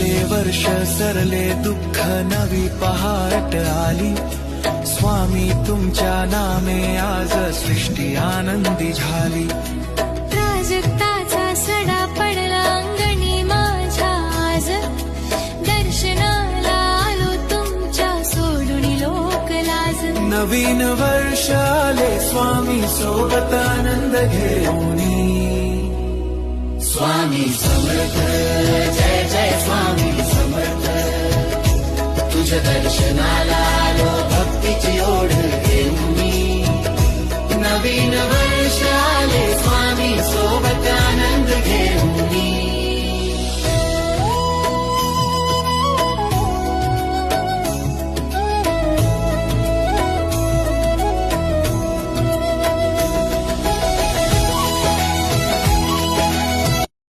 गेले वर्ष सरले दुःख नवी पहाट आली स्वामी तुमच्या नामे आज सृष्टी आनंदी झाली प्राजक्ताचा सडा पडला अंगणी माझ्या आज दर्शनाला आलो तुमच्या सोडून लोक लाज नवीन वर्ष आले स्वामी सोबत आनंद घेऊनी स्वामी समर्थ जय जय स्वामी समर्थ तुझ्या दर्शनाला